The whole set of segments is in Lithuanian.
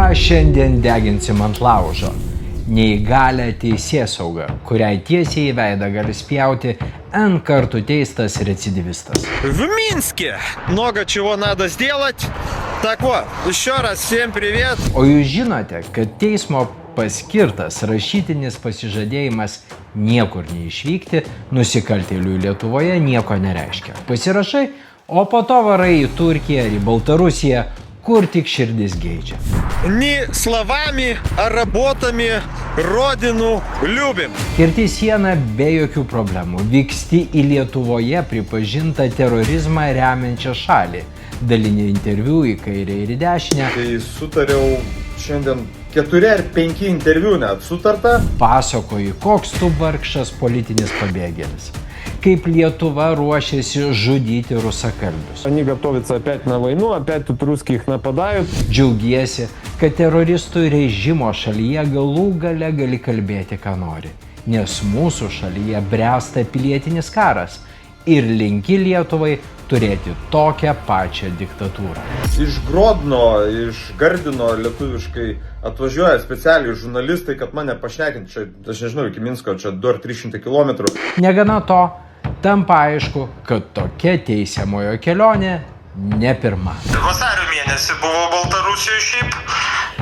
Ką šiandien deginsim ant laužo? Neįgalią teisėsaugą, kuriai tiesiai į veidą gali spjauti N kartų teistas recidivistas. В Минске много чего надо сделать. Так вот, еще раз всем привет. O jūs žinote, kad teismo paskirtas rašytinis pasižadėjimas niekur neišvykti nusikaltėliui Lietuvoje nieko nereiškia. Pasirašai, o po to varai į Turkiją ar į Baltarusiją, kur tik širdis geidžia. Не словами, а работами родину любим. Kirti sieną be jokių problemų. Vyksti į Lietuvoje pripažintą terorizmą remiančią šalį. Dalini interviu į kairę ir į dešinę. Tai sutariau šiandien 4 ar 5 interviu net sutarta. Pasakoji, koks tu vargšas politinis pabėgėlis. Kaip Lietuva ruošiasi žudyti rusakalbius. Они готовятся опять на войну, опять тут русских нападают. Džiaugiesi, kad teroristų režimo šalyje galų gale gali kalbėti, ką nori. Nes mūsų šalyje bręsta pilietinis karas. Ir linki Lietuvai turėti tokią pačią diktatūrą. Iš Grodno, iš Gardino lietuviškai atvažiuoja specialiai žurnalistai, kad mane pašnekinti. Čia, aš nežinau, iki Minsko čia 200-300 km. Negana to, tampa aišku, kad tokia teisiamojo kelionė ne pirma. Vasario mėnesį buvau Baltarusijoje šiaip,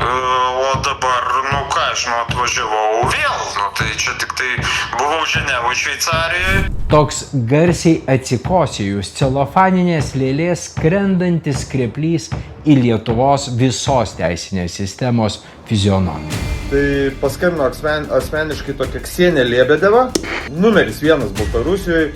o dabar, ką žinau, atvažiavau vėl. Tai čia tik tai buvau Ženevoje, Šveicarijoje. Toks garsiai atsikosėjus celofaninės lėlės skrendantis skreplys į Lietuvos visos teisinės sistemos fizionomiją. Tai paskambino asmeniškai tokia Ksenija Lebedeva, numeris 1 Baltarusijoje.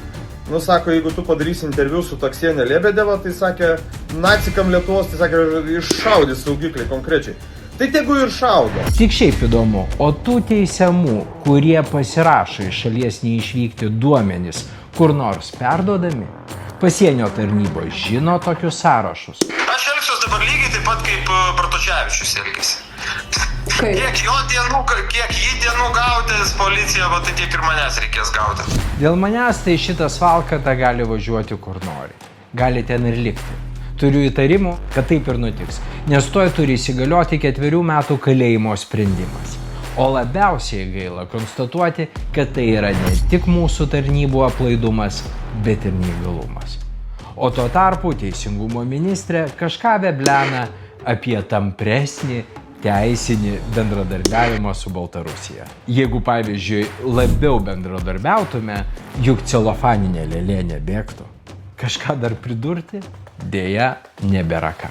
Sako, jeigu tu padarysi interviu su Ksenija Lebedeva, tai sakė, nacikam Lietuvos, tai sakė, iššaudys saugikliai konkrečiai. Tai tegu ir šaudo. Tik šiaip įdomu, o tų teisiamų, kurie pasirašo iš šalies neišvykti duomenys, kur nors perduodami, pasienio tarnybos žino tokius sąrašus. Aš elgsiuos dabar lygiai taip pat kaip Bartoševičius elgėsi. Kiek jį dienų gaudės policija, tai tiek ir manęs reikės gaudyti. Dėl manęs tai šitas valkata gali važiuoti kur nori. Gali ten ir likti. Turiu įtarimų, kad taip ir nutiks, nes tuoj turi įsigalioti 4 metų kalėjimo sprendimas. O labiausiai gaila konstatuoti, kad tai yra ne tik mūsų tarnybų aplaidumas, bet ir neįgalumas. O tuo tarpu teisingumo ministrė kažką veblena apie tampresnį teisinį bendradarbiavimą su Baltarusija. Jeigu, pavyzdžiui, labiau bendradarbiautume, juk celofaninė lėlė nebėgtų. Kažką dar pridurti? Deja, nebėra ką.